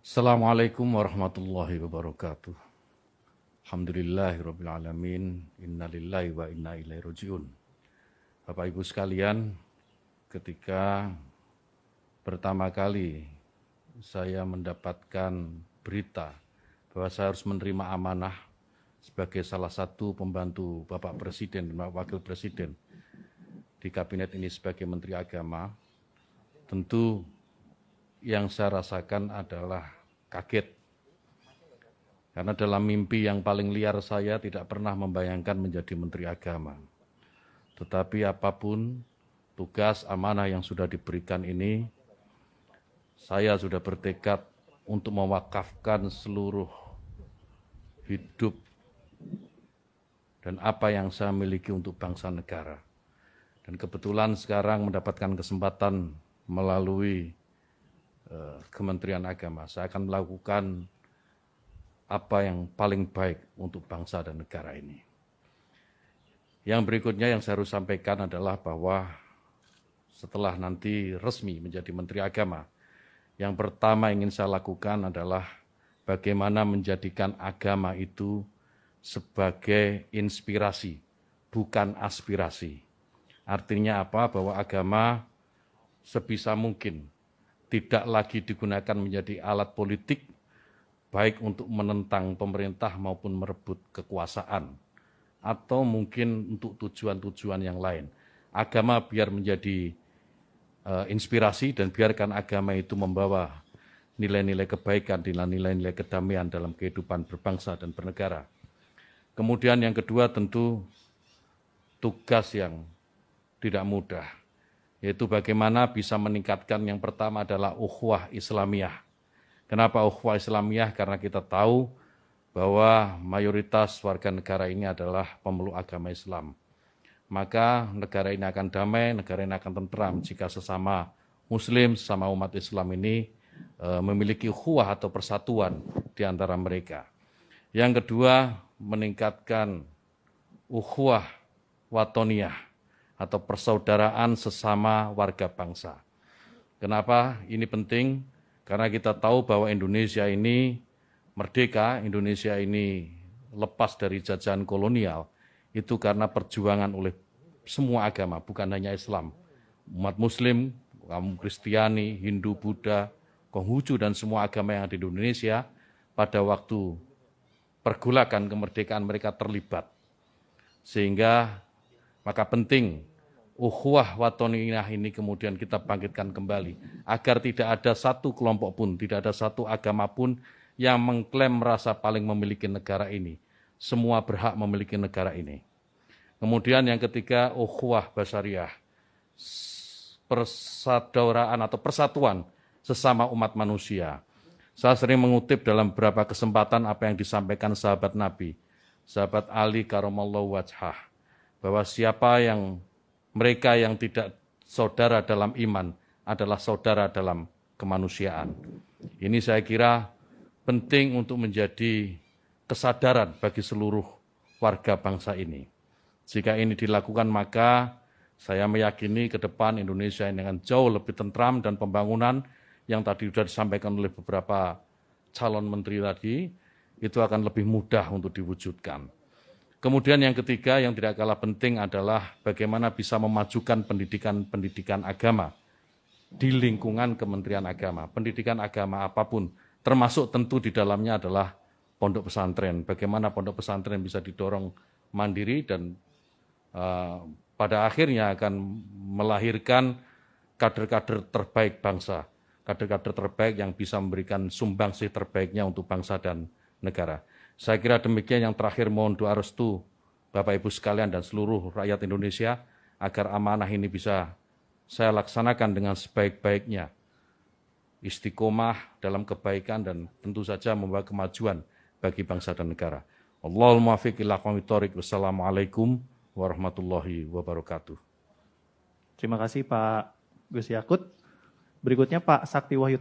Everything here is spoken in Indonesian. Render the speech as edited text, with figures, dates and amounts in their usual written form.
Assalamualaikum warahmatullahi wabarakatuh. Alhamdulillahirabbil alamin. Innalillahi wa inna ilaihi rajiun. Bapak Ibu sekalian, ketika pertama kali saya mendapatkan berita bahwa saya harus menerima amanah sebagai salah satu pembantu Bapak Presiden dan Bapak Wakil Presiden di kabinet ini sebagai Menteri Agama, tentu yang saya rasakan adalah kaget. Karena dalam mimpi yang paling liar saya tidak pernah membayangkan menjadi Menteri Agama. Tetapi apapun tugas amanah yang sudah diberikan ini, saya sudah bertekad untuk mewakafkan seluruh hidup dan apa yang saya miliki untuk bangsa negara. Dan kebetulan sekarang mendapatkan kesempatan melalui Kementerian Agama, saya akan melakukan apa yang paling baik untuk bangsa dan negara ini. Yang berikutnya yang saya harus sampaikan adalah bahwa setelah nanti resmi menjadi Menteri Agama, yang pertama ingin saya lakukan adalah bagaimana menjadikan agama itu sebagai inspirasi, bukan aspirasi. Artinya apa? Bahwa agama sebisa mungkin tidak lagi digunakan menjadi alat politik, baik untuk menentang pemerintah maupun merebut kekuasaan, atau mungkin untuk tujuan-tujuan yang lain. Agama biar menjadi inspirasi dan biarkan agama itu membawa nilai-nilai kebaikan, nilai-nilai kedamaian dalam kehidupan berbangsa dan bernegara. Kemudian yang kedua tentu tugas yang tidak mudah, yaitu bagaimana bisa meningkatkan yang pertama adalah ukhuwah Islamiyah. Kenapa ukhuwah Islamiyah? Karena kita tahu bahwa mayoritas warga negara ini adalah pemeluk agama Islam. Maka negara ini akan damai, negara ini akan tentram jika sesama Muslim, sesama umat Islam ini memiliki ukhuwah atau persatuan di antara mereka. Yang kedua, meningkatkan ukhuwah watoniyah atau persaudaraan sesama warga bangsa. Kenapa ini penting? Karena kita tahu bahwa Indonesia ini merdeka, Indonesia ini lepas dari jajahan kolonial, itu karena perjuangan oleh semua agama, bukan hanya Islam. Umat Muslim, kaum Kristiani, Hindu, Buddha, Konghucu, dan semua agama yang ada di Indonesia, pada waktu pergolakan kemerdekaan mereka terlibat. Sehingga maka penting ukhuwah watoniyah ini kemudian kita bangkitkan kembali agar tidak ada satu kelompok pun, tidak ada satu agama pun yang mengklaim merasa paling memiliki negara ini. Semua berhak memiliki negara ini. Kemudian yang ketiga, ukhuwah basyariah, persaudaraan atau persatuan sesama umat manusia. Saya sering mengutip dalam beberapa kesempatan apa yang disampaikan sahabat Nabi, sahabat Ali karamallahu wajhah, bahwa mereka yang tidak saudara dalam iman adalah saudara dalam kemanusiaan. Ini saya kira penting untuk menjadi kesadaran bagi seluruh warga bangsa ini. Jika ini dilakukan, maka saya meyakini ke depan Indonesia ini akan jauh lebih tentram dan pembangunan yang tadi sudah disampaikan oleh beberapa calon menteri tadi, itu akan lebih mudah untuk diwujudkan. Kemudian yang ketiga yang tidak kalah penting adalah bagaimana bisa memajukan pendidikan agama di lingkungan Kementerian Agama. Pendidikan agama apapun, termasuk tentu di dalamnya adalah pondok pesantren. Bagaimana pondok pesantren bisa didorong mandiri dan pada akhirnya akan melahirkan kader-kader terbaik bangsa. Kader-kader terbaik yang bisa memberikan sumbangsih terbaiknya untuk bangsa dan negara. Saya kira demikian. Yang terakhir mohon doa restu Bapak Ibu sekalian dan seluruh rakyat Indonesia agar amanah ini bisa saya laksanakan dengan sebaik-baiknya. Istiqomah dalam kebaikan dan tentu saja membawa kemajuan bagi bangsa dan negara. Allahumma muwaffiq ila aqwamit thoriq. Wassalamualaikum warahmatullahi wabarakatuh. Terima kasih Pak Gus Yakut. Berikutnya Pak Sakti Wahyu.